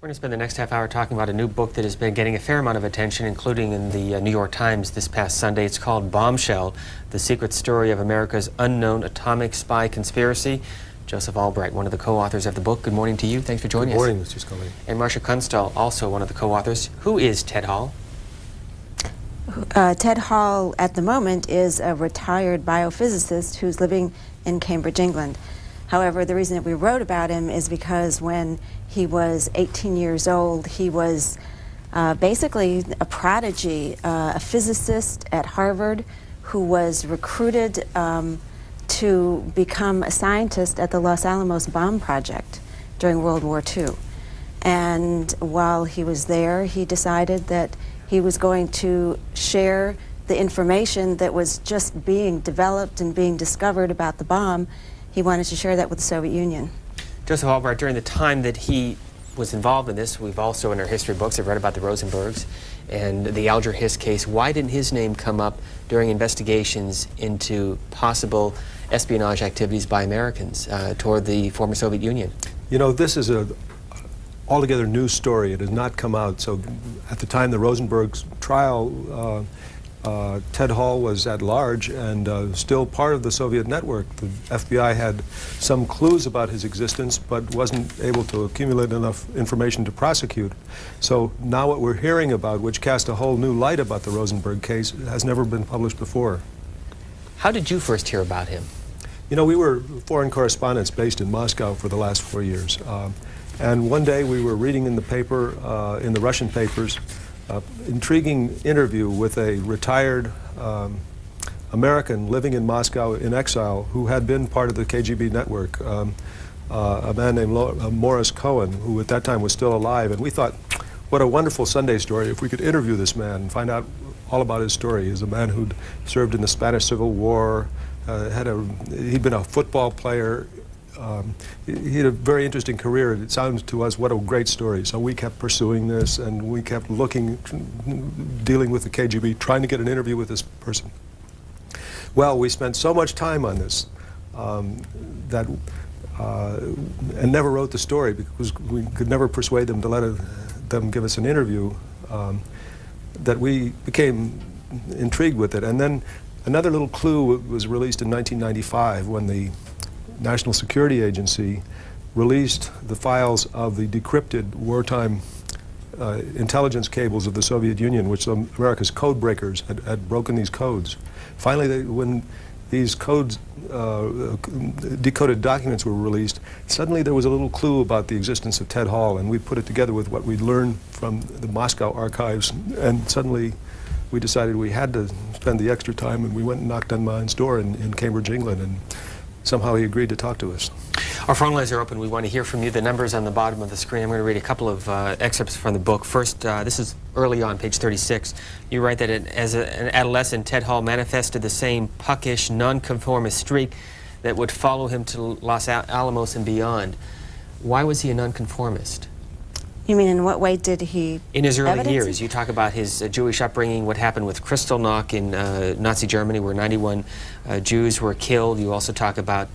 We're going to spend the next half hour talking about a new book that has been getting a fair amount of attention, including in the New York Times this past Sunday. It's called Bombshell, The Secret Story of America's Unknown Atomic Spy Conspiracy. Joseph Albright, one of the co-authors of the book. Good morning to you. Thanks for joining us. Good morning, Mr. Scully. And Marcia Kunstall, also one of the co-authors. Who is Ted Hall? Ted Hall, at the moment, is a retired biophysicist who's living in Cambridge, England. However, the reason that we wrote about him is because when he was 18 years old, he was basically a prodigy, a physicist at Harvard who was recruited to become a scientist at the Los Alamos bomb project during World War II. And while he was there, he decided that he was going to share the information that was just being developed and being discovered about the bomb. He wanted to share that with the Soviet Union. Joseph Albright, during the time that he was involved in this, we've also in our history books have read about the Rosenbergs and the Alger Hiss case. Why didn't his name come up during investigations into possible espionage activities by Americans toward the former Soviet Union? You know, this is a altogether new story. It has not come out. So at the time the Rosenbergs trial, Ted Hall was at large and still part of the Soviet network. The FBI had some clues about his existence, but wasn't able to accumulate enough information to prosecute. So now what we're hearing about, which cast a whole new light about the Rosenberg case, has never been published before. How did you first hear about him? You know, we were foreign correspondents based in Moscow for the last 4 years. And one day we were reading in the paper, in the Russian papers, intriguing interview with a retired American living in Moscow in exile who had been part of the KGB network, a man named Morris Cohen, who at that time was still alive. And we thought, what a wonderful Sunday story if we could interview this man and find out all about his story. He's a man who'd served in the Spanish Civil War, he'd been a football player. He had a very interesting career. It sounds to us what a great story. So we kept pursuing this, and we kept looking, dealing with the KGB, trying to get an interview with this person. Well, we spent so much time on this and never wrote the story because we could never persuade them to let them give us an interview, that we became intrigued with it. And then another little clue was released in 1995 when the National Security Agency released the files of the decrypted wartime intelligence cables of the Soviet Union, which America's code breakers had broken these codes. Finally, when these codes, decoded documents were released, suddenly there was a little clue about the existence of Ted Hall, and we put it together with what we'd learned from the Moscow archives, and suddenly we decided we had to spend the extra time, and we went and knocked on Mine's door in Cambridge, England, and somehow he agreed to talk to us. Our phone lines are open. We want to hear from you. The number's on the bottom of the screen. I'm going to read a couple of excerpts from the book. First, this is early on, page 36. You write that as an adolescent, Ted Hall manifested the same puckish, nonconformist streak that would follow him to Los Alamos and beyond. Why was he a nonconformist? You mean in what way did he in his early evidence years? You talk about his Jewish upbringing, what happened with Kristallnacht in Nazi Germany, where 91 Jews were killed. You also talk about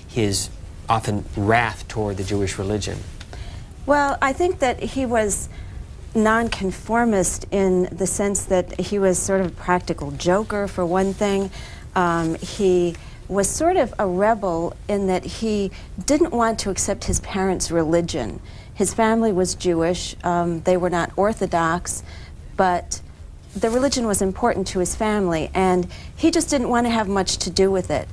his often wrath toward the Jewish religion. Well, I think that he was nonconformist in the sense that he was sort of a practical joker, for one thing. He was sort of a rebel in that he didn't want to accept his parents' religion. His family was Jewish. They were not Orthodox, but the religion was important to his family, and he just didn't want to have much to do with it.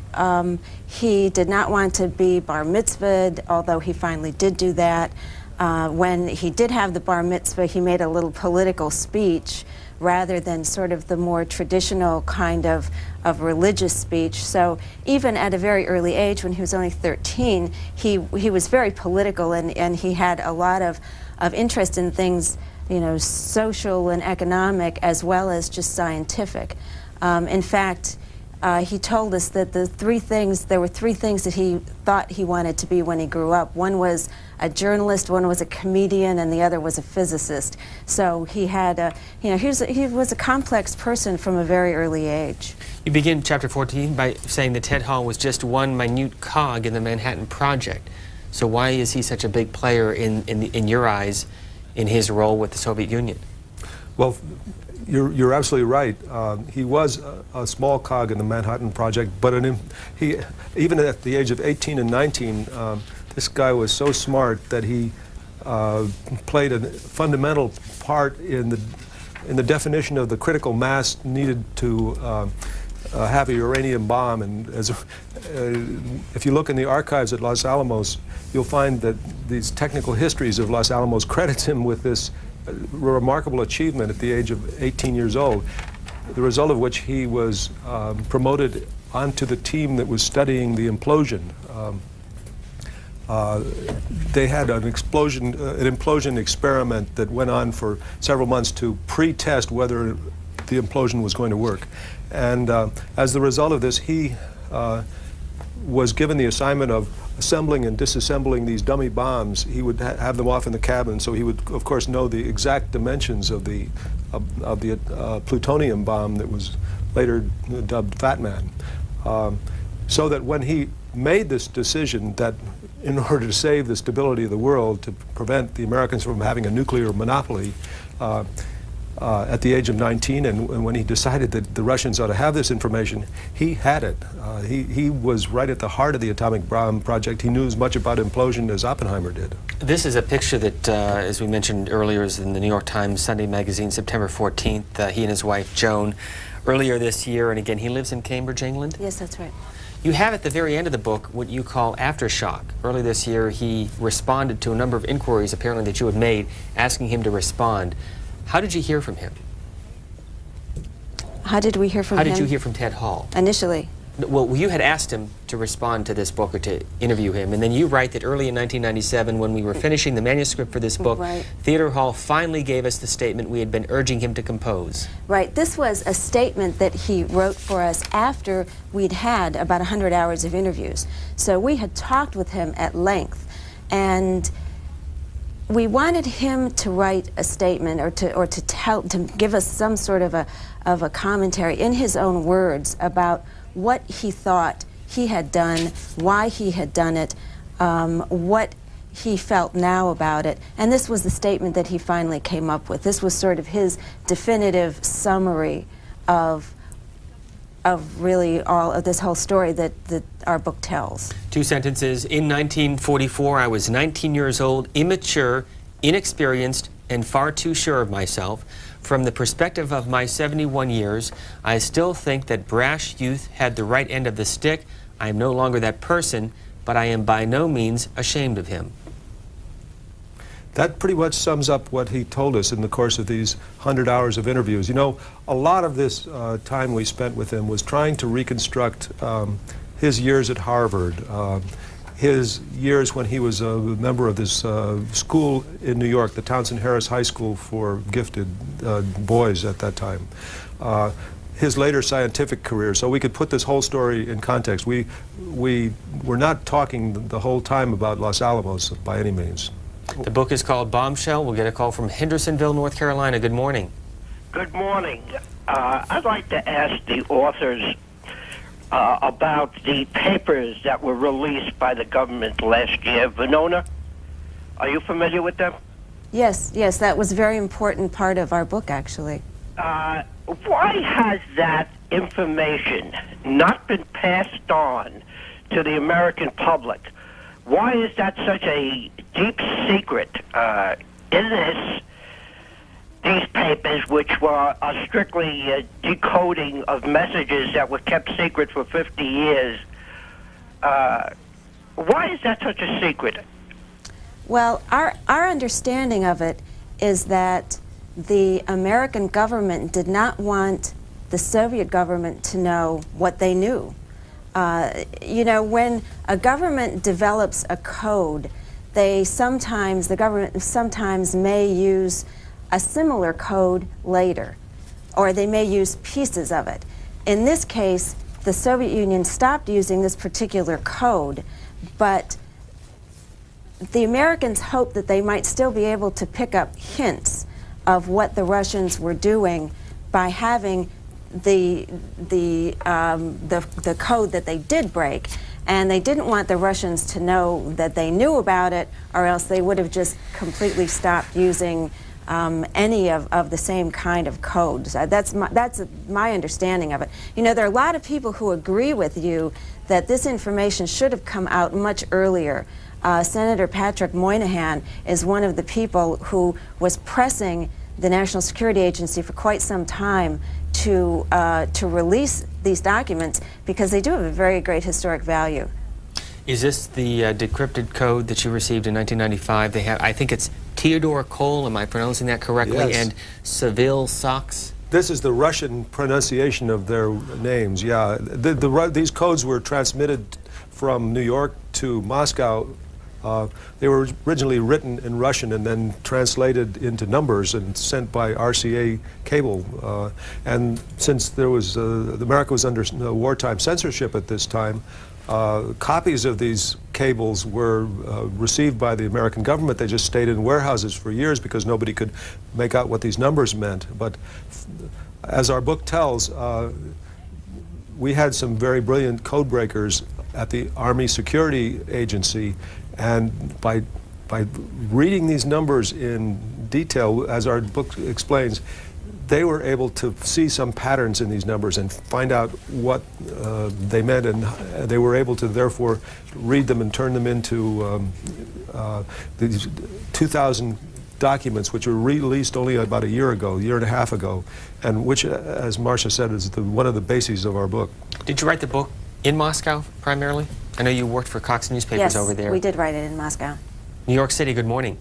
He did not want to be bar mitzvahed, although he finally did do that. When he did have the bar mitzvah, he made a little political speech rather than sort of the more traditional kind of religious speech. So even at a very early age, when he was only 13, he was very political, and he had a lot of interest in things, you know, social and economic as well as just scientific. In fact, he told us that there were three things that he thought he wanted to be when he grew up. One was a journalist, one was a comedian, and the other was a physicist. So he had he was a complex person from a very early age. You begin chapter 14 by saying that Ted Hall was just one minute cog in the Manhattan Project. So why is he such a big player in your eyes in his role with the Soviet Union? Well, you're absolutely right. He was a small cog in the Manhattan Project, but even at the age of 18 and 19, this guy was so smart that he played a fundamental part in the definition of the critical mass needed to have a uranium bomb. And if you look in the archives at Los Alamos, you'll find that these technical histories of Los Alamos credits him with this remarkable achievement at the age of 18 years old, the result of which he was promoted onto the team that was studying the implosion. They had an implosion experiment that went on for several months to pre-test whether the implosion was going to work. And as the result of this, he was given the assignment of assembling and disassembling these dummy bombs. He would have them off in the cabin, so he would, of course, know the exact dimensions of the plutonium bomb that was later dubbed Fat Man. So that when he made this decision that in order to save the stability of the world, to prevent the Americans from having a nuclear monopoly, at the age of 19, and when he decided that the Russians ought to have this information, he had it. He was right at the heart of the atomic bomb project. He knew as much about implosion as Oppenheimer did. This is a picture that, as we mentioned earlier, is in the New York Times Sunday magazine, September 14th. He and his wife, Joan, earlier this year, and again, he lives in Cambridge, England? Yes, that's right. You have at the very end of the book what you call aftershock. Early this year, he responded to a number of inquiries, apparently, that you had made, asking him to respond. How did you hear from him? How did we hear from him? How did you hear from Ted Hall? Initially. Well, you had asked him to respond to this book or to interview him, and then you write that early in 1997, when we were finishing the manuscript for this book, right, Theodore Hall finally gave us the statement we had been urging him to compose. Right. This was a statement that he wrote for us after we'd had about 100 hours of interviews. So we had talked with him at length, and we wanted him to write a statement or to give us some sort of a commentary in his own words about what he thought he had done, why he had done it, what he felt now about it. And this was the statement that he finally came up with. This was sort of his definitive summary of really all of this whole story that our book tells. Two sentences. In 1944, I was 19 years old, immature, inexperienced, and far too sure of myself. From the perspective of my 71 years, I still think that brash youth had the right end of the stick. I am no longer that person, but I am by no means ashamed of him. That pretty much sums up what he told us in the course of these 100 hours of interviews. You know, a lot of this time we spent with him was trying to reconstruct his years at Harvard, his years when he was a member of this school in New York, the Townsend Harris High School for gifted boys at that time, his later scientific career, so we could put this whole story in context. We were not talking the whole time about Los Alamos by any means. The book is called Bombshell. We'll get a call from Hendersonville, North Carolina. Good morning. Good morning. I'd like to ask the authors about the papers that were released by the government last year. Venona, are you familiar with them? Yes, yes, that was a very important part of our book, actually. Why has that information not been passed on to the American public? Why is that such a deep secret in these papers, which were strictly decoding of messages that were kept secret for 50 years? Why is that such a secret? Well, our understanding of it is that the American government did not want the Soviet government to know what they knew. You know, when a government develops a code, the government sometimes may use a similar code later, or they may use pieces of it. In this case, the Soviet Union stopped using this particular code, but the Americans hoped that they might still be able to pick up hints of what the Russians were doing by having the code that they did break. And they didn't want the Russians to know that they knew about it, or else they would have just completely stopped using any of the same kind of codes. That's my understanding of it. You know, there are a lot of people who agree with you that this information should have come out much earlier. Senator Patrick Moynihan is one of the people who was pressing the National Security Agency for quite some time to release these documents because they do have a very great historic value. Is this the decrypted code that you received in 1995? They have, I think it's Theodore Cole, am I pronouncing that correctly? Yes. And Seville Sachs? This is the Russian pronunciation of their names, yeah. These codes were transmitted from New York to Moscow. They were originally written in Russian and then translated into numbers and sent by RCA cable. And since there was, America was under wartime censorship at this time, copies of these cables were received by the American government. They just stayed in warehouses for years because nobody could make out what these numbers meant. But as our book tells, we had some very brilliant code breakers at the Army Security Agency, and by reading these numbers in detail, as our book explains, they were able to see some patterns in these numbers and find out what they meant, and they were able to therefore read them and turn them into these 2,000 documents, which were released only about a year and a half ago, and which, as Marcia said, is one of the bases of our book. Did you write the book in Moscow primarily? I know you worked for Cox Newspapers over there. Yes, we did write it in Moscow. New York City, good morning.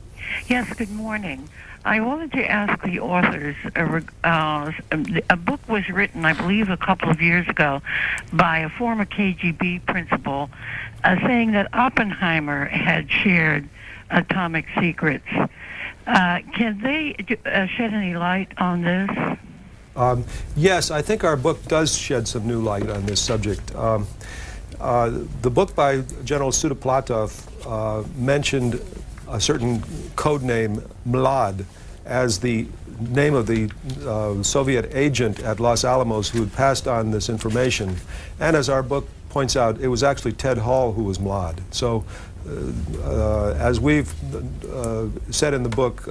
Yes, good morning. I wanted to ask the authors, a book was written, I believe, a couple of years ago by a former KGB principal saying that Oppenheimer had shared atomic secrets. Can they shed any light on this? Yes, I think our book does shed some new light on this subject. The book by General Sudoplatov mentioned a certain code name, Mlad, as the name of the Soviet agent at Los Alamos who had passed on this information. And as our book points out, it was actually Ted Hall who was Mlad. So as we've said in the book,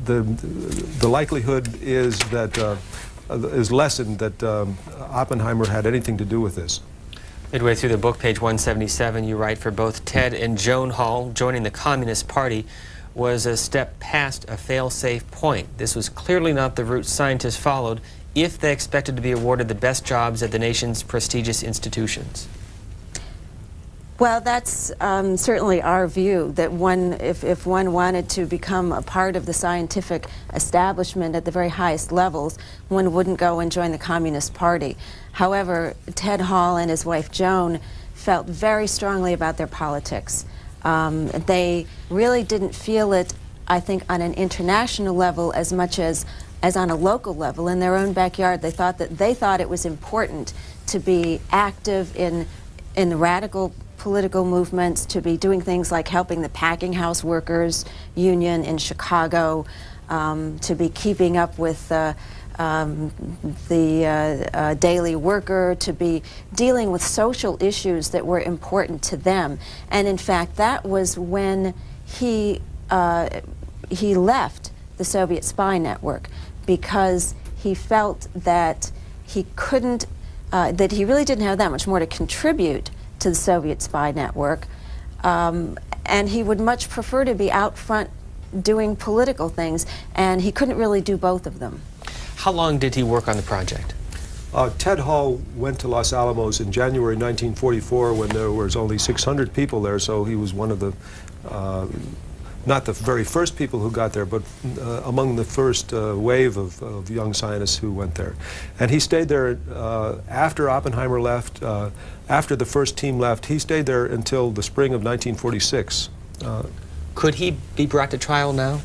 the likelihood is that is lessened that Oppenheimer had anything to do with this. Midway through the book, page 177, you write, for both Ted and Joan Hall, joining the Communist Party was a step past a fail-safe point. This was clearly not the route scientists followed if they expected to be awarded the best jobs at the nation's prestigious institutions. Well, that's certainly our view, that if one wanted to become a part of the scientific establishment at the very highest levels, one wouldn't go and join the Communist Party. However, Ted Hall and his wife Joan felt very strongly about their politics. They really didn't feel it, I think, on an international level as much as on a local level. In their own backyard, they thought it was important to be active in the radical political movements, to be doing things like helping the packing house workers union in Chicago, to be keeping up with the Daily Worker, to be dealing with social issues that were important to them. And in fact, that was when he left the Soviet spy network, because he felt that he couldn't, that he really didn't have that much more to contribute to the Soviet spy network, and he would much prefer to be out front doing political things, and he couldn't really do both of them. How long did he work on the project? Ted Hall went to Los Alamos in January 1944 when there was only 600 people there, so he was one of the, not the very first people who got there, but among the first wave of young scientists who went there. And he stayed there after Oppenheimer left, after the first team left. He stayed there until the spring of 1946. Could he be brought to trial now?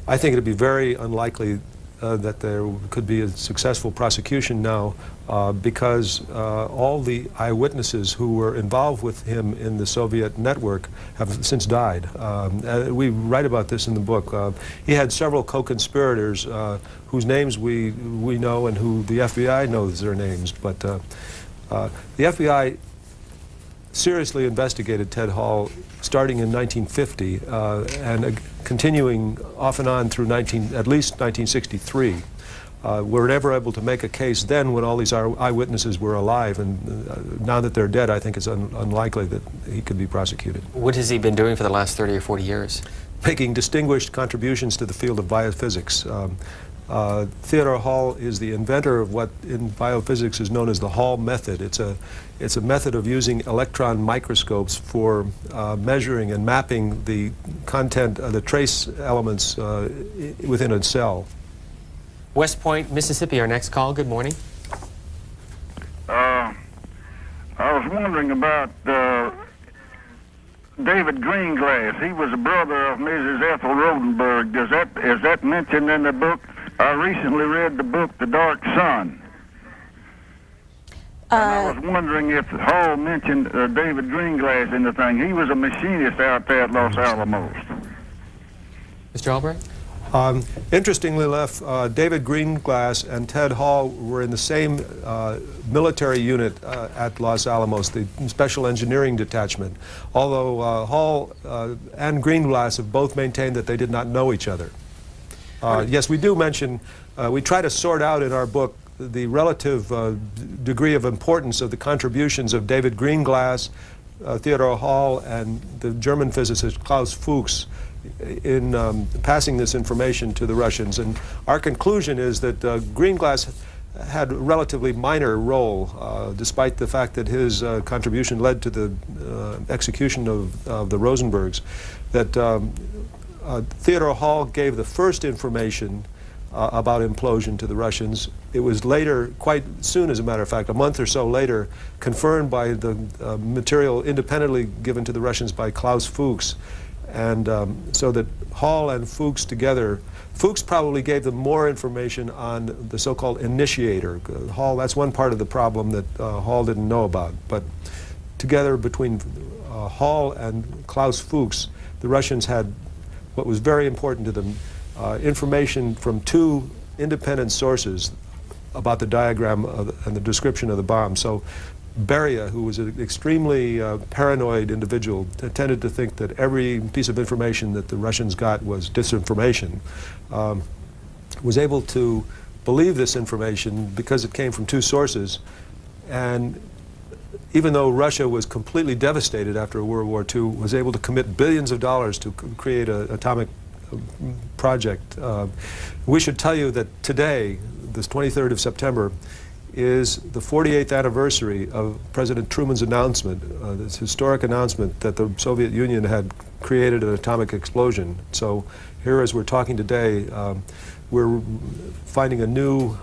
I think it would be very unlikely that there could be a successful prosecution now because all the eyewitnesses who were involved with him in the Soviet network have since died. We write about this in the book. He had several co-conspirators whose names we know and who the FBI knows their names, but the FBI seriously investigated Ted Hall starting in 1950 and continuing off and on through at least 1963. We're never able to make a case then when all these eyewitnesses were alive, and now that they're dead, I think it's unlikely that he could be prosecuted. What has he been doing for the last 30 or 40 years? Making distinguished contributions to the field of biophysics. Theodore Hall is the inventor of what in biophysics is known as the Hall method. It's a method of using electron microscopes for measuring and mapping the content, the trace elements within a cell. West Point, Mississippi, our next call. Good morning. I was wondering about David Greenglass. He was a brother of Mrs. Ethel Rodenberg. Is that mentioned in the book? I recently read the book The Dark Sun. And I was wondering if Hall mentioned David Greenglass in the thing. He was a machinist out there at Los Alamos. Mr. Albright? Interestingly enough, David Greenglass and Ted Hall were in the same military unit at Los Alamos, the Special Engineering Detachment, although Hall and Greenglass have both maintained that they did not know each other. Yes, we do mention, we try to sort out in our book the relative degree of importance of the contributions of David Greenglass, Theodore Hall, and the German physicist Klaus Fuchs in passing this information to the Russians. And our conclusion is that Greenglass had a relatively minor role, despite the fact that his contribution led to the execution of the Rosenbergs, that Theodore Hall gave the first information about implosion to the Russians. It was later, quite soon as a matter of fact, a month or so later, confirmed by the material independently given to the Russians by Klaus Fuchs. And so that Hall and Fuchs together, Fuchs probably gave them more information on the so-called initiator. Hall, that's one part of the problem that Hall didn't know about. But together between Hall and Klaus Fuchs, the Russians had what was very important to them, information from two independent sources about the diagram and the description of the bomb. So Beria, who was an extremely paranoid individual, tended to think that every piece of information that the Russians got was disinformation, was able to believe this information because it came from two sources. And even though Russia was completely devastated after World War II, was able to commit billions of dollars to create an atomic project. We should tell you that today, this 23rd of September, is the 48th anniversary of President Truman's announcement, this historic announcement that the Soviet Union had created an atomic explosion. So here, as we're talking today, we're finding a new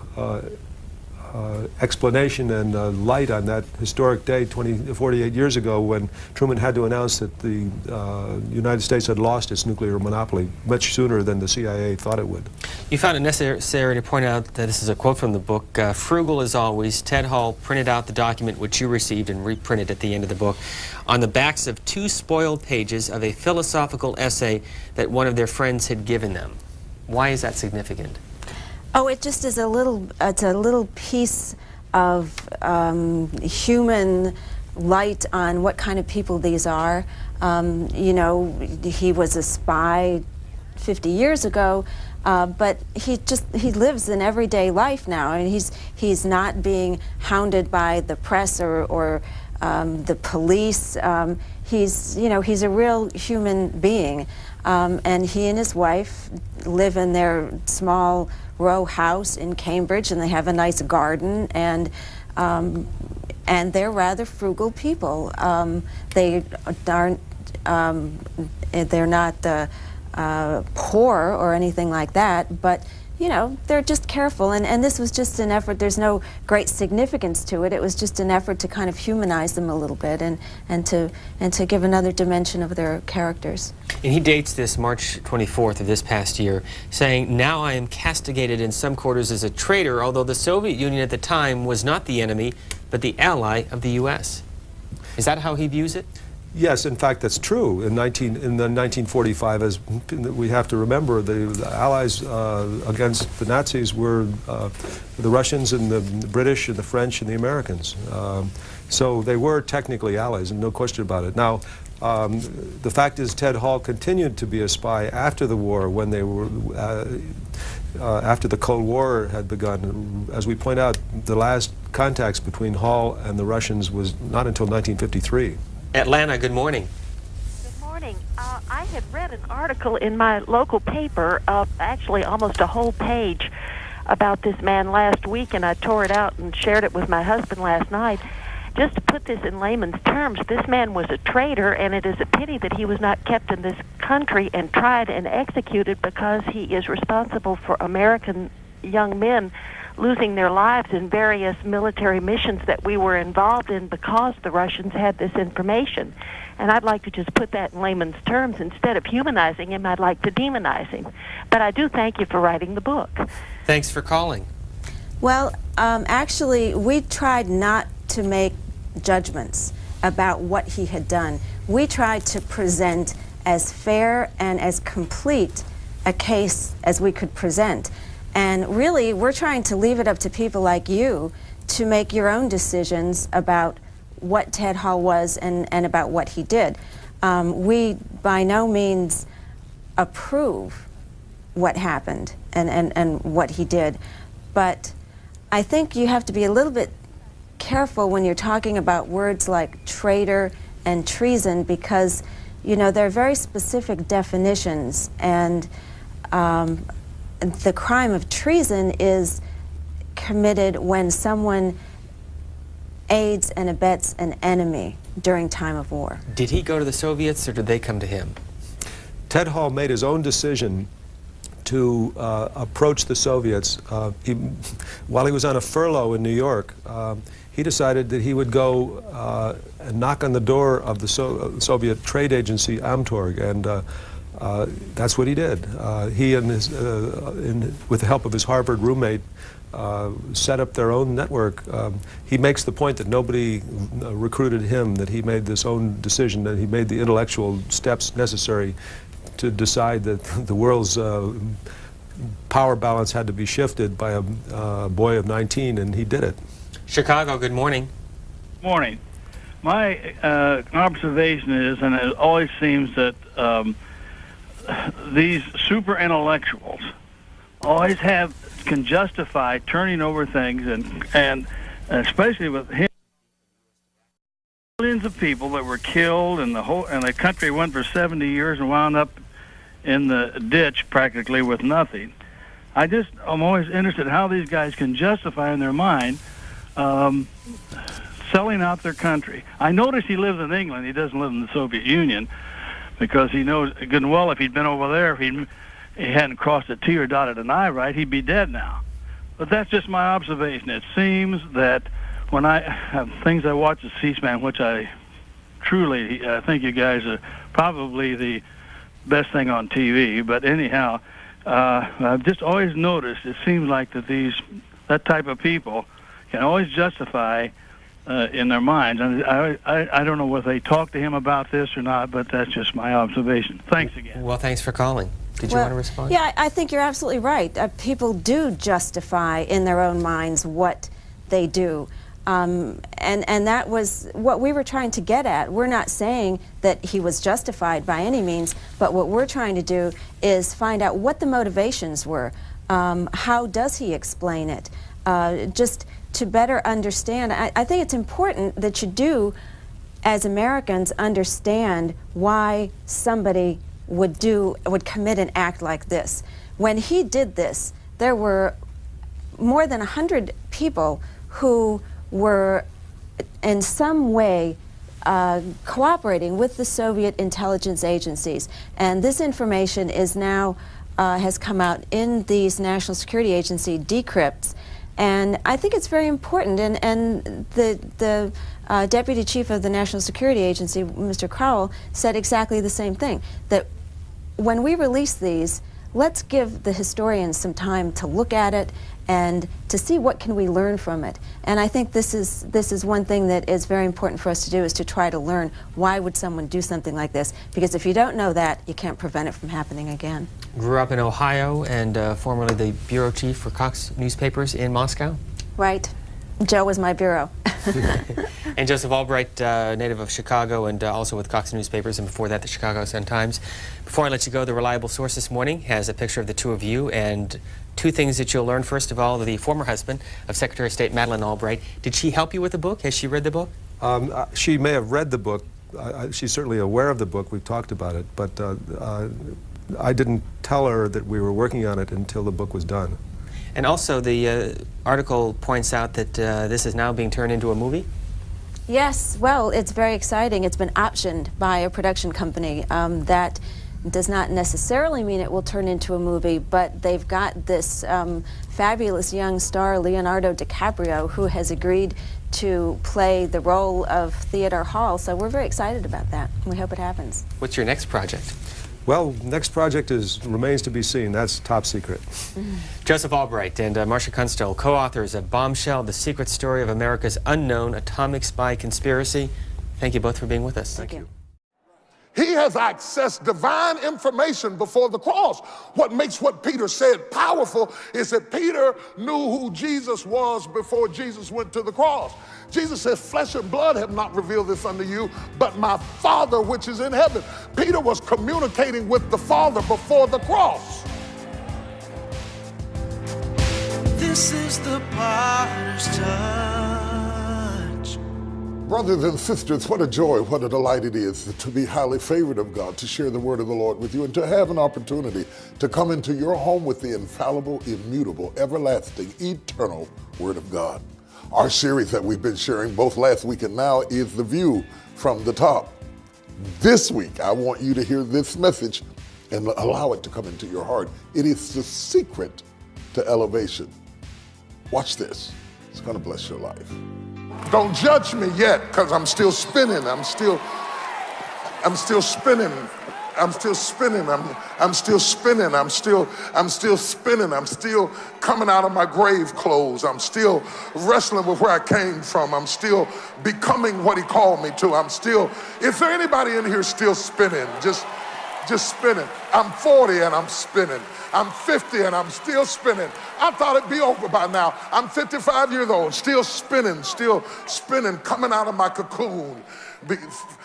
explanation and light on that historic day 48 years ago when Truman had to announce that the United States had lost its nuclear monopoly much sooner than the CIA thought it would. You found it necessary to point out that this is a quote from the book, frugal as always, Ted Hall printed out the document which you received and reprinted at the end of the book on the backs of 2 spoiled pages of a philosophical essay that one of their friends had given them. Why is that significant? Oh, it just is it's a little piece of human light on what kind of people these are. You know, he was a spy 50 years ago, but he lives an everyday life now, and he's not being hounded by the press or the police. He's a real human being, and he and his wife live in their small row house in Cambridge, and they have a nice garden, and they're rather frugal people. They aren't, they're not poor or anything like that, but you know, they're just careful, and this was just an effort. There's no great significance to it. It was just an effort to kind of humanize them a little bit and to give another dimension of their characters. And he dates this March 24th of this past year, saying, "Now I am castigated in some quarters as a traitor, although the Soviet Union at the time was not the enemy, but the ally of the U.S." Is that how he views it? Yes, in fact, that's true. In the 1945, as we have to remember, the Allies against the Nazis were the Russians and the British and the French and the Americans. So they were technically allies, and no question about it. Now, the fact is, Ted Hall continued to be a spy after the war, when they were after the Cold War had begun. As we point out, the last contacts between Hall and the Russians was not until 1953. Atlanta, good morning. Good morning. I had read an article in my local paper, actually almost a whole page, about this man last week, and I tore it out and shared it with my husband last night. Just to put this in layman's terms, this man was a traitor, and it is a pity that he was not kept in this country and tried and executed, because he is responsible for American young men losing their lives in various military missions that we were involved in because the Russians had this information. And I'd like to just put that in layman's terms. Instead of humanizing him, I'd like to demonize him. But I do thank you for writing the book. Thanks for calling. Well, actually, we tried not to make judgments about what he had done. We tried to present as fair and as complete a case as we could present. And really, we're trying to leave it up to people like you to make your own decisions about what Ted Hall was and about what he did. We by no means approve what happened and what he did, but I think you have to be a little bit careful when you're talking about words like traitor and treason, because, you know, there are very specific definitions, and the crime of treason is committed when someone aids and abets an enemy during time of war. Did he go to the Soviets, or did they come to him? Ted Hall made his own decision to approach the Soviets. While he was on a furlough in New York, he decided that he would go and knock on the door of the Soviet trade agency Amtorg, and that's what he did. He and his, with the help of his Harvard roommate, set up their own network. He makes the point that nobody recruited him, that he made this own decision, that he made the intellectual steps necessary to decide that the world's power balance had to be shifted by a boy of 19, and he did it. Chicago, good morning. Morning. My observation is, and it always seems that these super intellectuals always can justify turning over things, and especially with him, millions of people that were killed, and the country went for 70 years and wound up in the ditch practically with nothing. I'm always interested in how these guys can justify in their mind selling out their country. I notice he lives in England. He doesn't live in the Soviet Union, because he knows good and well if he'd been over there, if he hadn't crossed a T or dotted an I right, he'd be dead now. But that's just my observation. It seems that when I have things I watch at C-SPAN, which I truly think you guys are probably the best thing on TV, but anyhow, I've just always noticed it seems like that type of people can always justify in their minds, and I don't know whether they talk to him about this or not, but that's just my observation. Thanks again. Well, thanks for calling. Did you want to respond? Yeah, I think you're absolutely right. People do justify in their own minds what they do. And that was what we were trying to get at. We're not saying that he was justified by any means, but what we're trying to do is find out what the motivations were. How does he explain it? Just to better understand. I think it's important that you do, as Americans, understand why somebody would commit an act like this. When he did this, there were more than 100 people who were in some way cooperating with the Soviet intelligence agencies, and this information is now has come out in these National Security Agency decrypts, and I think it's very important. And the Deputy Chief of the National Security Agency, Mr. Crowell, said exactly the same thing, that when we release these, let's give the historians some time to look at it and to see what can we learn from it. And I think this is one thing that is very important for us to do, is to try to learn why would someone do something like this, because if you don't know that, you can't prevent it from happening again. Grew up in Ohio and formerly the bureau chief for Cox newspapers in Moscow. Right. Joe was my bureau. And Joseph Albright, native of Chicago and also with Cox newspapers, and before that the Chicago Sun-Times. Before I let you go, the Reliable Source this morning has a picture of the two of you and two things that you'll learn. First of all, the former husband of Secretary of State Madeleine Albright. Did she help you with the book? Has she read the book? She may have read the book. She's certainly aware of the book. We've talked about it, but I didn't tell her that we were working on it until the book was done. And also, the article points out that this is now being turned into a movie? Yes, well, it's very exciting. It's been optioned by a production company. That does not necessarily mean it will turn into a movie, but they've got this fabulous young star, Leonardo DiCaprio, who has agreed to play the role of Theodore Hall, so we're very excited about that. We hope it happens. What's your next project? Well, next project remains to be seen. That's top secret. Joseph Albright and Marcia Kunstler, co-authors of Bombshell, The Secret Story of America's Unknown Atomic Spy Conspiracy. Thank you both for being with us. Thank you. He has accessed divine information before the cross. What makes what Peter said powerful is that Peter knew who Jesus was before Jesus went to the cross. Jesus says, flesh and blood have not revealed this unto you, but my Father which is in heaven. Peter was communicating with the Father before the cross. This is the potter's touch. Brothers and sisters, what a joy, what a delight it is to be highly favored of God, to share the word of the Lord with you, and to have an opportunity to come into your home with the infallible, immutable, everlasting, eternal word of God. Our series that we've been sharing both last week and now is The View from the Top. This week, I want you to hear this message and allow it to come into your heart. It is the secret to elevation. Watch this. It's going to bless your life. Don't judge me yet, because I'm still spinning. I'm still spinning. I'm still spinning. I'm still spinning. I'm still spinning. I'm still coming out of my grave clothes. I'm still wrestling with where I came from. I'm still becoming what he called me to. Is there anybody in here still spinning? Just spinning. I'm 40 and I'm spinning. I'm 50 and I'm still spinning. I thought it'd be over by now. I'm 55 years old, still spinning, coming out of my cocoon,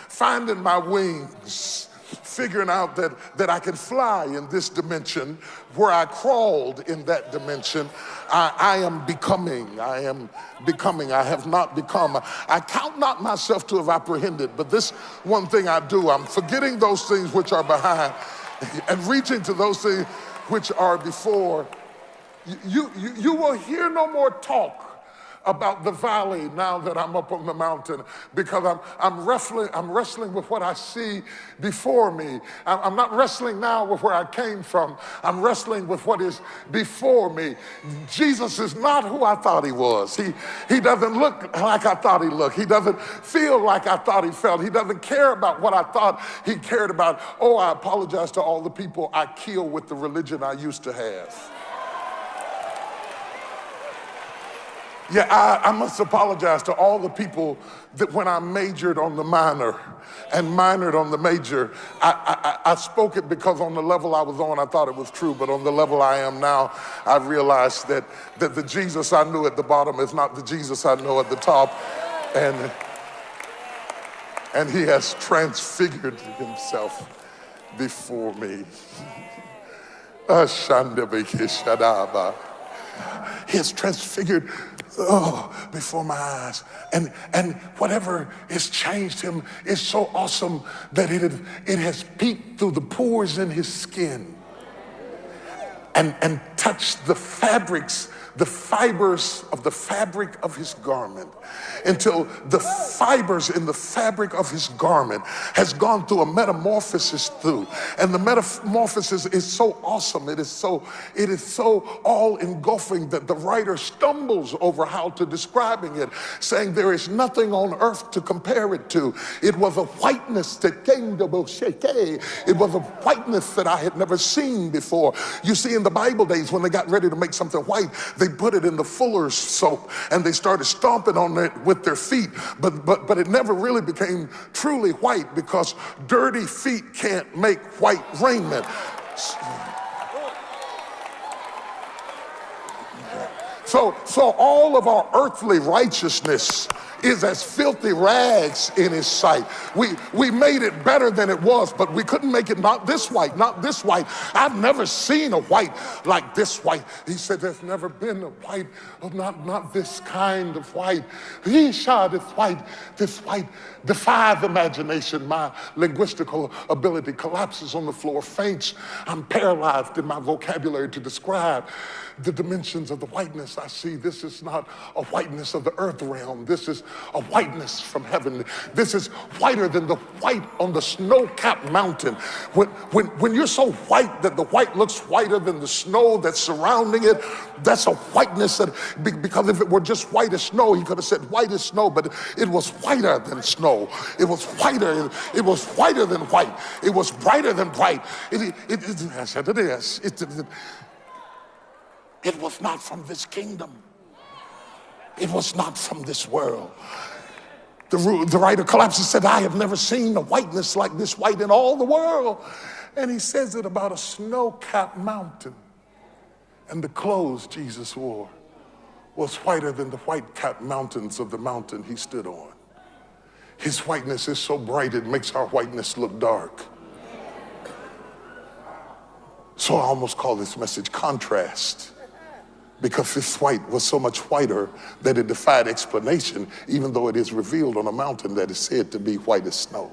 finding my wings, figuring out that I can fly in this dimension where I crawled in that dimension. I am becoming. I have not become. I count not myself to have apprehended, but this one thing I do, I'm forgetting those things which are behind and reaching to those things which are before. You will hear no more talk about the valley now that I'm up on the mountain, because I'm wrestling with what I see before me. I'm not wrestling now with where I came from. I'm wrestling with what is before me. Jesus is not who I thought he was. He doesn't look like I thought he looked. He doesn't feel like I thought he felt. He doesn't care about what I thought he cared about. Oh, I apologize to all the people I killed with the religion I used to have. Yeah, I must apologize to all the people that when I majored on the minor and minored on the major, I spoke it because on the level I was on, I thought it was true, but on the level I am now, I realized that the Jesus I knew at the bottom is not the Jesus I know at the top, and he has transfigured himself before me. He has transfigured before my eyes. And whatever has changed him is so awesome that it has peeked through the pores in his skin and touched the fibers of the fabric of his garment, until the fibers in the fabric of his garment has gone through a metamorphosis and the metamorphosis is so awesome, it is so all engulfing that the writer stumbles over how to describing it, saying there is nothing on earth to compare it to. It was a whiteness that came to Bosheke. It was a whiteness that I had never seen before. You see, in the Bible days, when they got ready to make something white, they put it in the fuller's soap and they started stomping on it with their feet, but it never really became truly white, because dirty feet can't make white raiment. So all of our earthly righteousness is as filthy rags in his sight. We made it better than it was, but we couldn't make it not this white, not this white. I've never seen a white like this white. He said there's never been a white, not this kind of white. He saw this white defies imagination. My linguistical ability collapses on the floor, faints. I'm paralyzed in my vocabulary to describe the dimensions of the whiteness I see. This is not a whiteness of the earth realm. This is a whiteness from heaven. This is whiter than the white on the snow-capped mountain. When you're so white that the white looks whiter than the snow that's surrounding it, that's a whiteness that, because if it were just white as snow, he could have said white as snow, but it was whiter than snow. It was whiter. It was whiter than white. It was brighter than bright. I said it is. It was not from this kingdom. It was not from this world. The writer collapsed and said, I have never seen a whiteness like this white in all the world. And he says it about a snow-capped mountain. And the clothes Jesus wore was whiter than the white-capped mountains of the mountain he stood on. His whiteness is so bright it makes our whiteness look dark. So I almost call this message contrast, because this white was so much whiter that it defied explanation, even though it is revealed on a mountain that is said to be white as snow.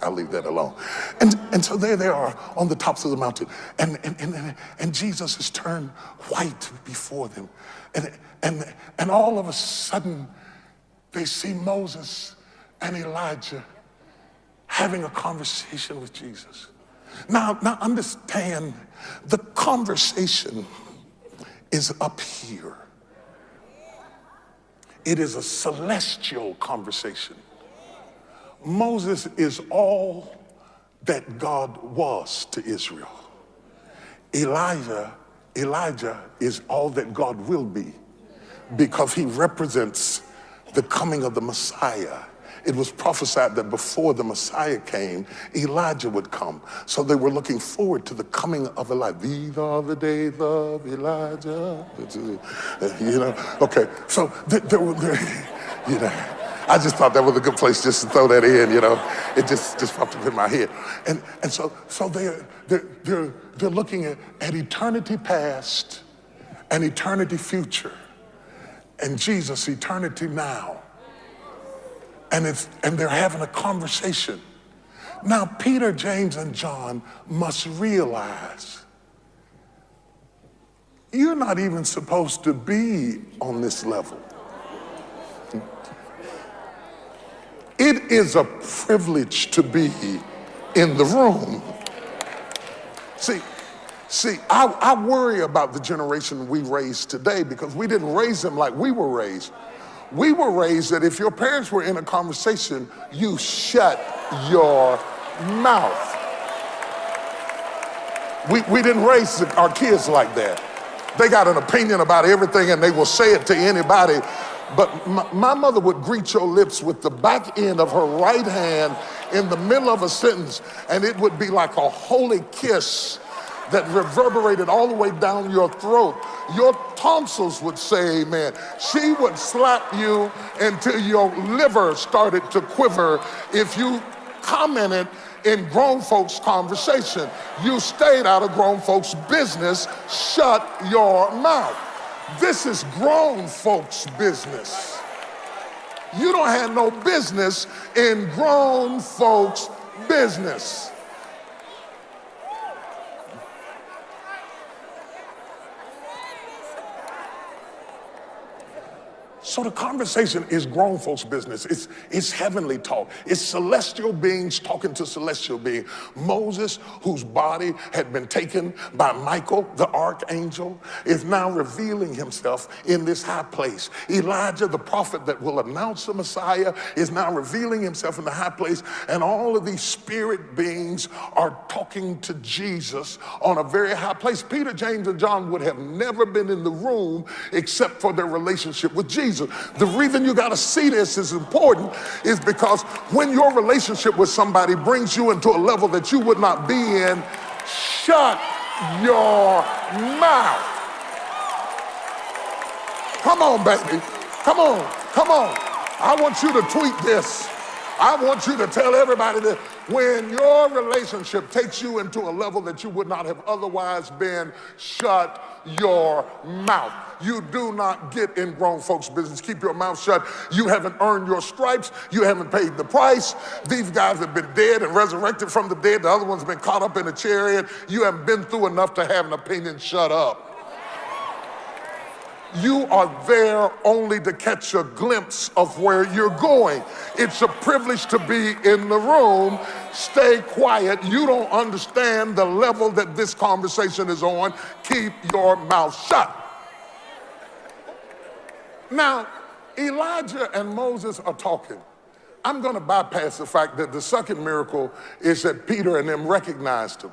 I'll leave that alone. And so there they are on the tops of the mountain, and Jesus has turned white before them. And all of a sudden, they see Moses and Elijah having a conversation with Jesus. Now understand, the conversation is up here. It is a celestial conversation. Moses is all that God was to Israel. Elijah is all that God will be, because he represents the coming of the Messiah. It was prophesied that before the Messiah came, Elijah would come. So they were looking forward to the coming of Elijah. These are the days of Elijah. Okay, so I just thought that was a good place just to throw that in, It just popped up in my head. And so they're looking at eternity past and eternity future, and Jesus, eternity now. And they're having a conversation. Now, Peter, James, and John must realize you're not even supposed to be on this level. It is a privilege to be in the room. See, I worry about the generation we raised today, because we didn't raise them like we were raised. We were raised that if your parents were in a conversation, you shut your mouth. We didn't raise our kids like that. They got an opinion about everything and they will say it to anybody. But my mother would greet your lips with the back end of her right hand in the middle of a sentence, and it would be like a holy kiss that reverberated all the way down your throat. Your tonsils would say amen. She would slap you until your liver started to quiver if you commented in grown folks' conversation. You stayed out of grown folks' business. Shut your mouth. This is grown folks' business. You don't have no business in grown folks' business. So the conversation is grown folks' business. It's heavenly talk. It's celestial beings talking to celestial beings. Moses, whose body had been taken by Michael, the archangel, is now revealing himself in this high place. Elijah, the prophet that will announce the Messiah, is now revealing himself in the high place. And all of these spirit beings are talking to Jesus on a very high place. Peter, James, and John would have never been in the room except for their relationship with Jesus. The reason you got to see this is important is because when your relationship with somebody brings you into a level that you would not be in, shut your mouth. Come on, baby. Come on. Come on. I want you to tweet this. I want you to tell everybody that when your relationship takes you into a level that you would not have otherwise been, shut your mouth. You do not get in grown folks' business. Keep your mouth shut. You haven't earned your stripes. You haven't paid the price. These guys have been dead and resurrected from the dead. The other one's been caught up in a chariot. You haven't been through enough to have an opinion. Shut up. You are there only to catch a glimpse of where you're going. It's a privilege to be in the room. Stay quiet. You don't understand the level that this conversation is on. Keep your mouth shut. Now, Elijah and Moses are talking. I'm going to bypass the fact that the second miracle is that Peter and them recognized him.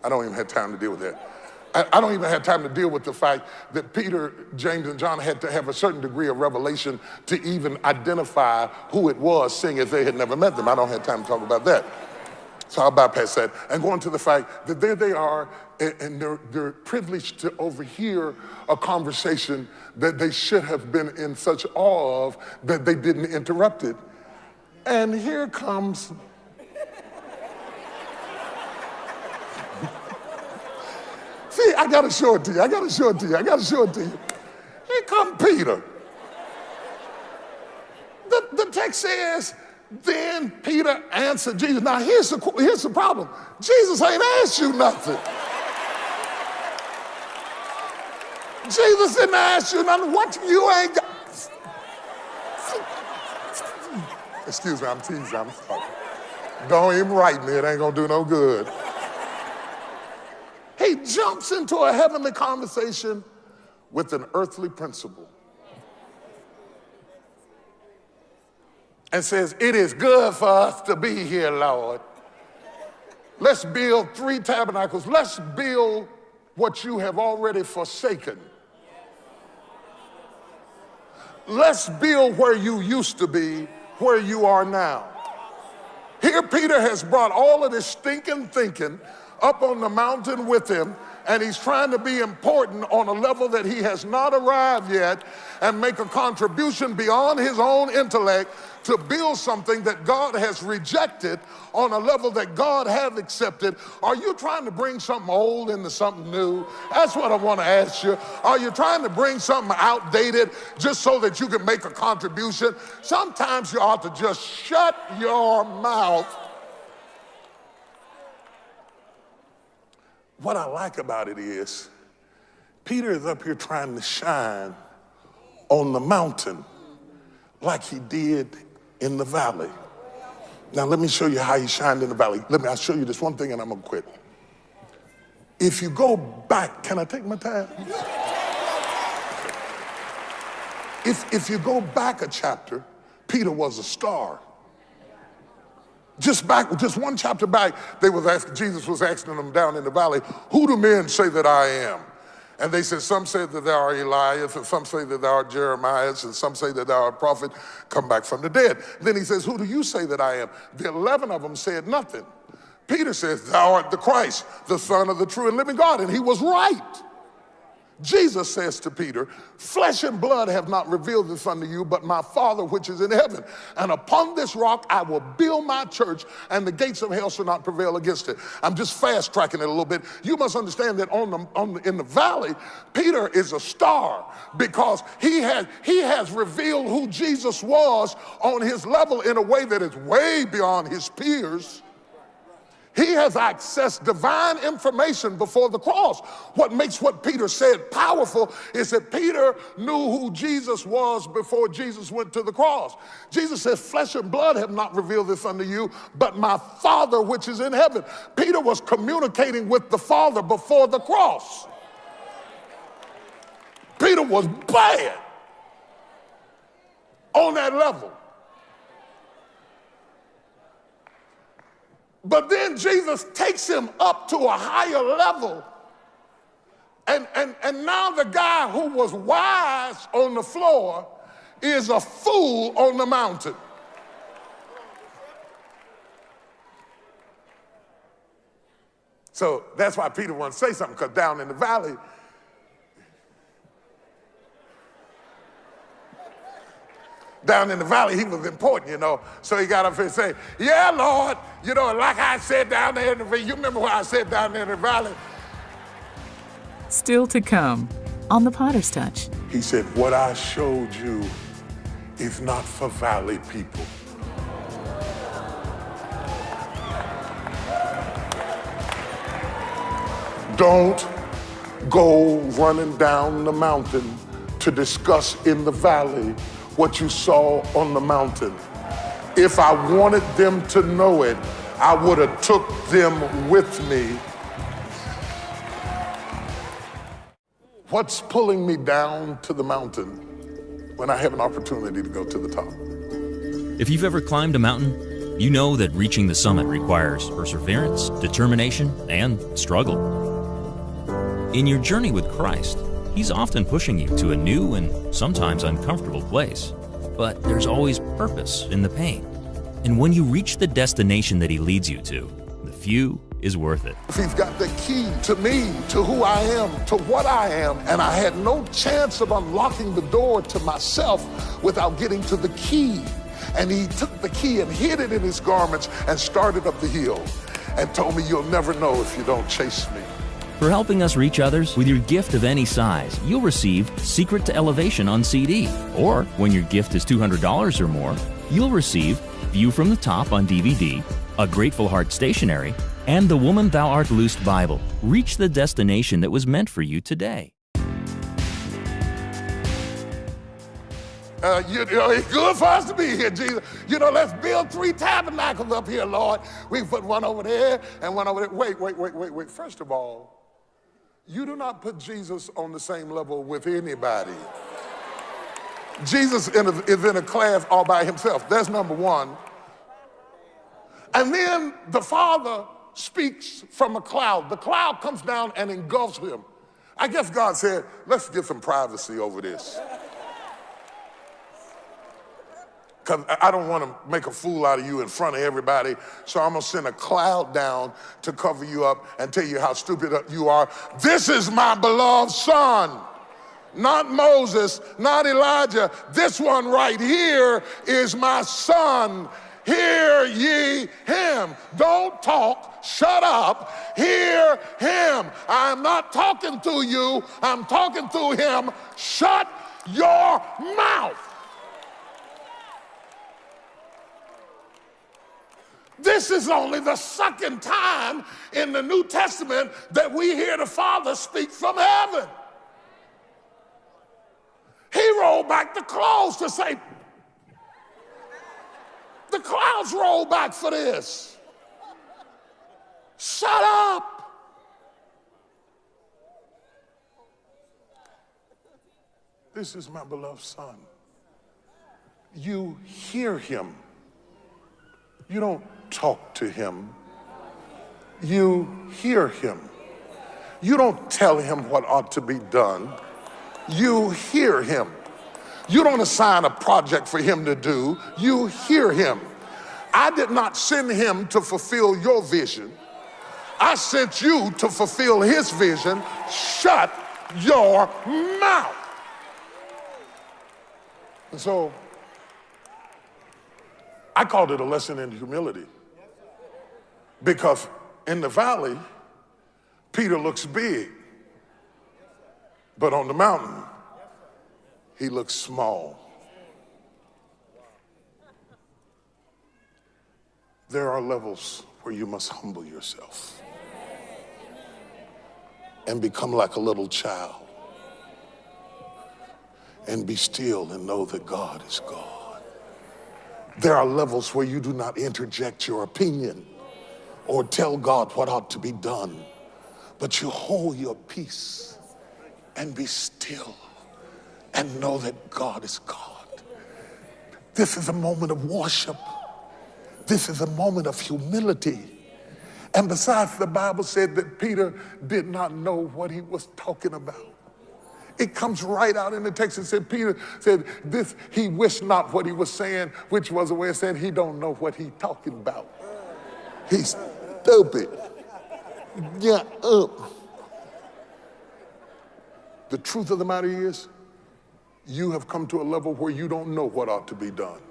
I don't even have time to deal with that. I don't even have time to deal with the fact that Peter, James, and John had to have a certain degree of revelation to even identify who it was, seeing as they had never met them. I don't have time to talk about that. So I'll bypass that and go into the fact that there they are, and they're privileged to overhear a conversation that they should have been in such awe of that they didn't interrupt it. And here comes see, I gotta show it to you. I gotta show it to you. I gotta show it to you. Here come Peter. The text says, then Peter answered Jesus. Now here's the problem. Jesus ain't asked you nothing. Jesus didn't ask you nothing. What you ain't got. Excuse me, I'm teasing. I'm sorry. Don't even write me. It ain't gonna do no good. He jumps into a heavenly conversation with an earthly principle and says, it is good for us to be here, Lord. Let's build 3 tabernacles. Let's build what you have already forsaken. Let's build where you used to be, where you are now. Here Peter has brought all of this stinking thinking up on the mountain with him, and he's trying to be important on a level that he has not arrived yet and make a contribution beyond his own intellect to build something that God has rejected on a level that God has accepted. Are you trying to bring something old into something new? That's what I want to ask you. Are you trying to bring something outdated just so that you can make a contribution? Sometimes you ought to just shut your mouth. What I like about it is Peter is up here trying to shine on the mountain like he did in the valley. Now let me show you how he shined in the valley. I'll show you this one thing and I'm gonna quit. If you go back, can I take my time? If you go back a chapter, Peter was a star. Just one chapter back, Jesus was asking them down in the valley, who do men say that I am? And they said, some say that thou art Elias, and some say that thou art Jeremiah, and some say that thou art a prophet come back from the dead. Then he says, who do you say that I am? The 11 of them said nothing. Peter says, thou art the Christ, the Son of the true and living God. And he was right. Jesus says to Peter, flesh and blood have not revealed this unto you, but my Father which is in heaven. And upon this rock I will build my church, and the gates of hell shall not prevail against it. I'm just fast tracking it a little bit. You must understand that in the valley, Peter is a star because he has revealed who Jesus was on his level in a way that is way beyond his peers. He has accessed divine information before the cross. What makes what Peter said powerful is that Peter knew who Jesus was before Jesus went to the cross. Jesus says, flesh and blood have not revealed this unto you, but my Father which is in heaven. Peter was communicating with the Father before the cross. Peter was bad on that level. But then Jesus takes him up to a higher level. And now the guy who was wise on the floor is a fool on the mountain. So that's why Peter wanted to say something, because down in the valley, he was important, you know. So he got up and said, yeah, Lord, you know, like I said down there in the valley. You remember what I said down there in the valley? Still to come on The Potter's Touch. He said, what I showed you is not for valley people. Don't go running down the mountain to discuss in the valley what you saw on the mountain. If I wanted them to know it, I would have took them with me. What's pulling me down to the mountain when I have an opportunity to go to the top? If you've ever climbed a mountain, you know that reaching the summit requires perseverance, determination, and struggle. In your journey with Christ, He's often pushing you to a new and sometimes uncomfortable place. But there's always purpose in the pain. And when you reach the destination that He leads you to, the view is worth it. He's got the key to me, to who I am, to what I am, and I had no chance of unlocking the door to myself without getting to the key. And He took the key and hid it in His garments and started up the hill and told me, you'll never know if you don't chase me. For helping us reach others with your gift of any size, you'll receive Secret to Elevation on CD. Or, when your gift is $200 or more, you'll receive View from the Top on DVD, a Grateful Heart stationery, and the Woman Thou Art Loosed Bible. Reach the destination that was meant for you today. You know, it's good for us to be here, Jesus. You know, let's build 3 tabernacles up here, Lord. We put one over there and one over there. Wait. First of all, you do not put Jesus on the same level with anybody. Jesus is in a class all by himself. That's number one. And then the Father speaks from a cloud. The cloud comes down and engulfs him. I guess God said, let's get some privacy over this. Because I don't want to make a fool out of you in front of everybody, so I'm going to send a cloud down to cover you up and tell you how stupid you are. This is my beloved Son. Not Moses, not Elijah. This one right here is my Son. Hear ye him. Don't talk. Shut up. Hear him. I'm not talking to you. I'm talking to him. Shut your mouth. This is only the second time in the New Testament that we hear the Father speak from heaven. He rolled back the clouds to say, the clouds rolled back for this. Shut up. This is my beloved Son. You hear him. You don't talk to him. You hear him. You don't tell him what ought to be done. You hear him. You don't assign a project for him to do. You hear him. I did not send him to fulfill your vision. I sent you to fulfill his vision. Shut your mouth. And so I called it a lesson in humility. Because in the valley, Peter looks big. But on the mountain, he looks small. There are levels where you must humble yourself and become like a little child and be still and know that God is God. There are levels where you do not interject your opinion or tell God what ought to be done, but you hold your peace and be still and know that God is God. This is a moment of worship. This is a moment of humility. And besides, the Bible said that Peter did not know what he was talking about. It comes right out in the text. It said, Peter said this, he wished not what he was saying, which was a way of saying he don't know what he's talking about. He's stupid. Get up. The truth of the matter is, you have come to a level where you don't know what ought to be done.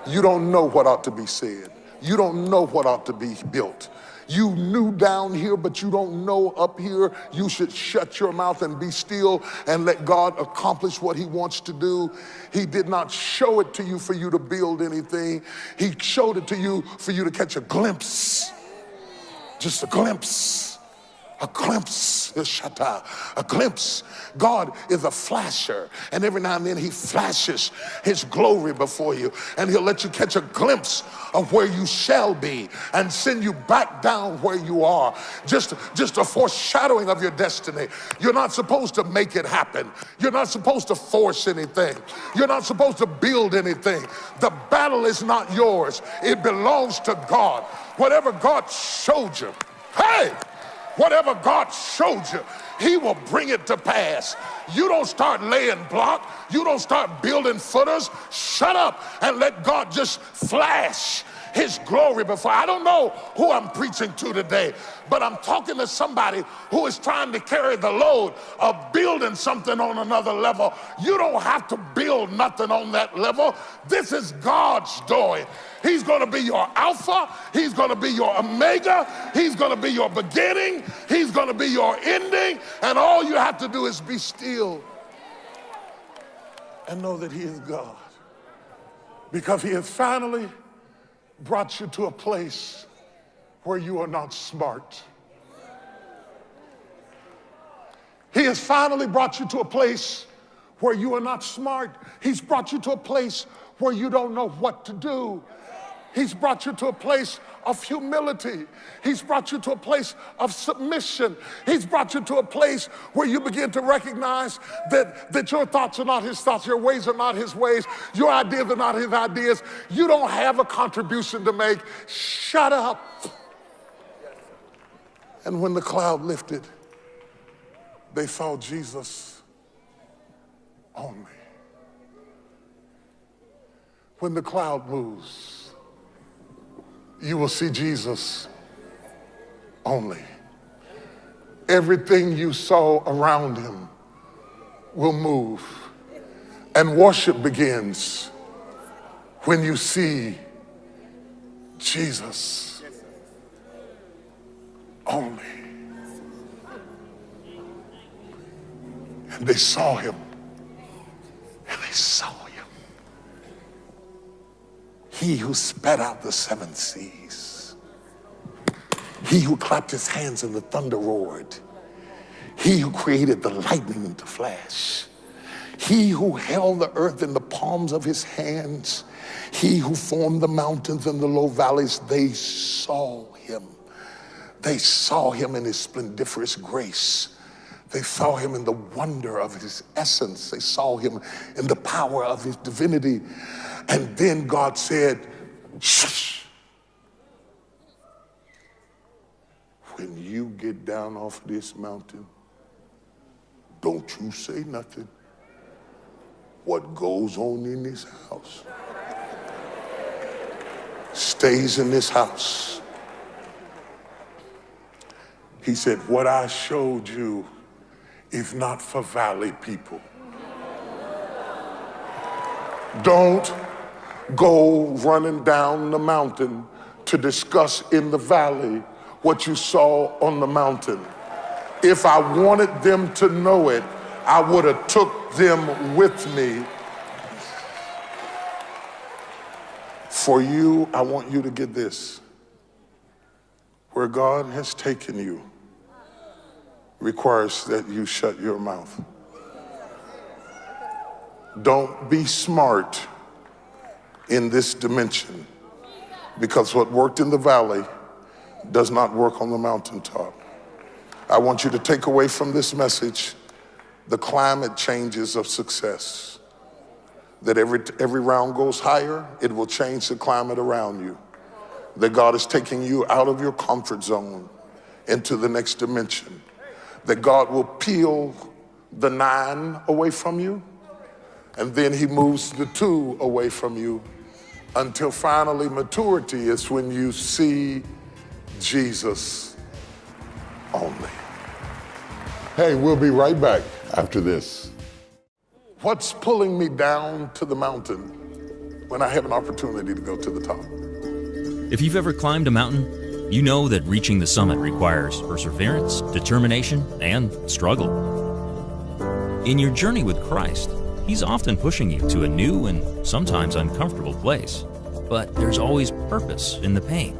You don't know what ought to be said. You don't know what ought to be built. You knew down here, but you don't know up here. You should shut your mouth and be still and let God accomplish what he wants to do. He did not show it to you for you to build anything. He showed it to you for you to catch a glimpse. Just a glimpse. A glimpse, a glimpse. God is a flasher, and every now and then he flashes his glory before you, and he'll let you catch a glimpse of where you shall be and send you back down where you are. Just a foreshadowing of your destiny. You're not supposed to make it happen. You're not supposed to force anything. You're not supposed to build anything. The battle is not yours. It belongs to God. Whatever God showed you, hey! Whatever God showed you, he will bring it to pass. You don't start laying block. You don't start building footers. Shut up and let God just flash his glory before. I don't know who I'm preaching to today, but I'm talking to somebody who is trying to carry the load of building something on another level. You don't have to build nothing on that level. This is God's doing. He's going to be your Alpha. He's going to be your Omega. He's going to be your beginning. He's going to be your ending. And all you have to do is be still and know that he is God. Because he has finally brought you to a place where you are not smart. He has finally brought you to a place where you are not smart. He's brought you to a place where you don't know what to do. He's brought you to a place of humility. He's brought you to a place of submission. He's brought you to a place where you begin to recognize that your thoughts are not his thoughts, your ways are not his ways, your ideas are not his ideas. You don't have a contribution to make. Shut up. And when the cloud lifted, they saw Jesus only. When the cloud moves, you will see Jesus only. Everything you saw around him will move. And worship begins when you see Jesus only. And they saw him. And they saw him. He who spat out the seven seas. He who clapped his hands and the thunder roared. He who created the lightning to flash. He who held the earth in the palms of his hands. He who formed the mountains and the low valleys. They saw him. They saw him in his splendiferous grace. They saw him in the wonder of his essence. They saw him in the power of his divinity. And then God said, shh. When you get down off this mountain, don't you say nothing. What goes on in this house stays in this house. He said, what I showed you is not for valley people. Don't go running down the mountain to discuss in the valley what you saw on the mountain. If I wanted them to know it, I would have took them with me. For you, I want you to get this. where God has taken you requires that you shut your mouth. Don't be smart in this dimension, because what worked in the valley does not work on the mountaintop. I want you to take away from this message the climate changes of success. That every round goes higher, it will change the climate around you. That God is taking you out of your comfort zone into the next dimension. That God will peel the 9 away from you, and then he moves the 2 away from you, until finally maturity is when you see Jesus only. Hey, we'll be right back after this. What's pulling me down to the mountain when I have an opportunity to go to the top? If you've ever climbed a mountain, you know that reaching the summit requires perseverance, determination, and struggle. In your journey with Christ, He's often pushing you to a new and sometimes uncomfortable place. But there's always purpose in the pain.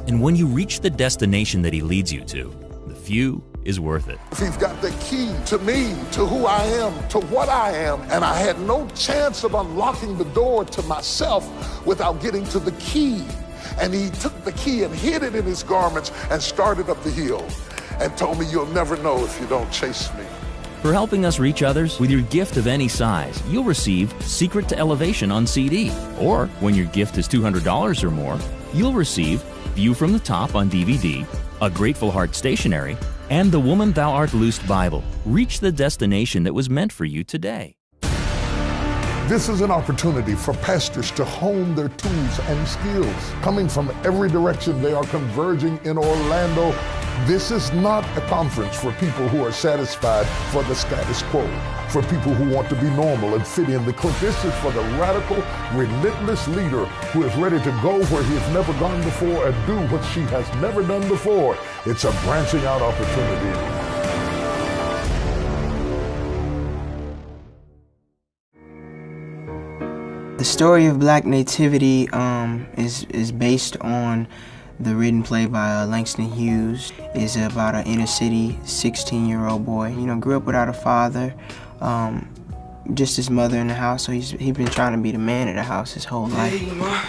And when you reach the destination that He leads you to, the view is worth it. He's got the key to me, to who I am, to what I am, and I had no chance of unlocking the door to myself without getting to the key. And he took the key and hid it in his garments and started up the hill and told me, you'll never know if you don't chase me. For helping us reach others with your gift of any size, you'll receive Secret to Elevation on CD. Or, when your gift is $200 or more, you'll receive View from the Top on DVD, a Grateful Heart stationery, and the Woman Thou Art Loosed Bible. Reach the destination that was meant for you today. This is an opportunity for pastors to hone their tools and skills. Coming from every direction, they are converging in Orlando. This is not a conference for people who are satisfied for the status quo, for people who want to be normal and fit in the clique. This is for the radical, relentless leader who is ready to go where he has never gone before and do what she has never done before. It's a branching out opportunity. The story of Black Nativity is based on the written play by Langston Hughes. It's about an inner city 16-year-old boy. You know, grew up without a father, just his mother in the house. So he's been trying to be the man of the house his whole life. Hey, Ma,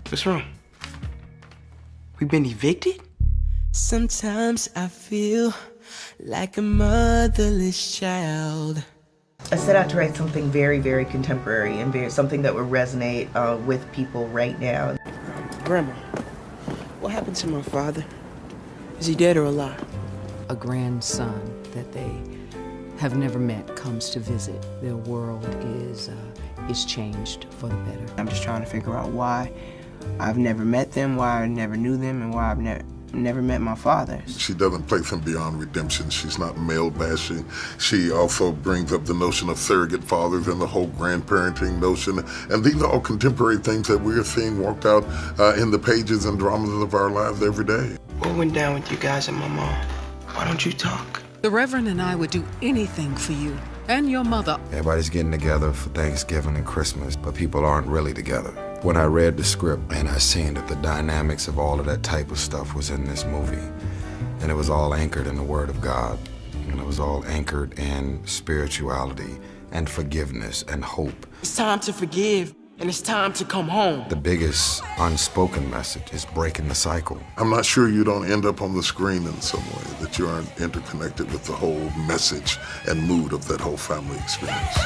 what's wrong? We been evicted? Sometimes I feel like a motherless child. I set out to write something very, very contemporary and something that would resonate with people right now. Grandma, what happened to my father? Is he dead or alive? A grandson that they have never met comes to visit. Their world is changed for the better. I'm just trying to figure out why I've never met them, why I never knew them, and why I've never met my father. She doesn't play from beyond redemption. She's not male bashing. She also brings up the notion of surrogate fathers and the whole grandparenting notion. And these are all contemporary things that we're seeing worked out in the pages and dramas of our lives every day. What went down with you guys and my mom? Why don't you talk? The Reverend and I would do anything for you and your mother. Everybody's getting together for Thanksgiving and Christmas, but people aren't really together. When I read the script and I seen that the dynamics of all of that type of stuff was in this movie, and it was all anchored in the Word of God, and it was all anchored in spirituality and forgiveness and hope. It's time to forgive, and it's time to come home. The biggest unspoken message is breaking the cycle. I'm not sure you don't end up on the screen in some way, that you aren't interconnected with the whole message and mood of that whole family experience.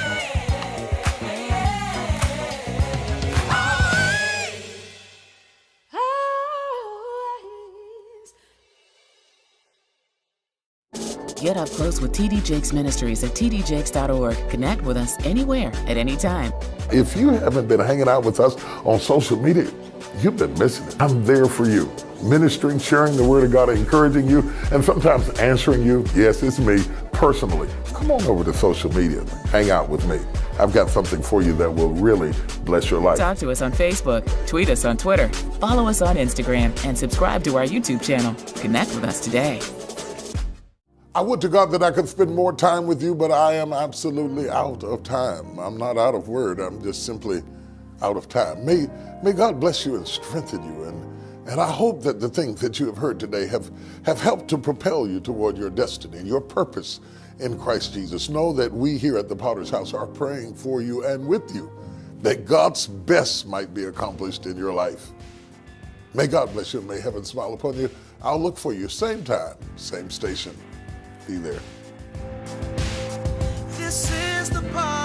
Get up close with TD Jakes Ministries at tdjakes.org. Connect with us anywhere, at any time. If you haven't been hanging out with us on social media, you've been missing it. I'm there for you, ministering, sharing the Word of God, encouraging you, and sometimes answering you. Yes, it's me, personally. Come on over to social media. Hang out with me. I've got something for you that will really bless your life. Talk to us on Facebook, tweet us on Twitter, follow us on Instagram, and subscribe to our YouTube channel. Connect with us today. I would to God that I could spend more time with you, but I am absolutely out of time. I'm not out of word. I'm just simply out of time. May God bless you and strengthen you And I hope that the things that you have heard today have helped to propel you toward your destiny and your purpose in Christ Jesus. Know that we here at the Potter's House are praying for you and with you, that God's best might be accomplished in your life. May God bless you and may heaven smile upon you. I'll look for you same time, same station. Be there. This is the part.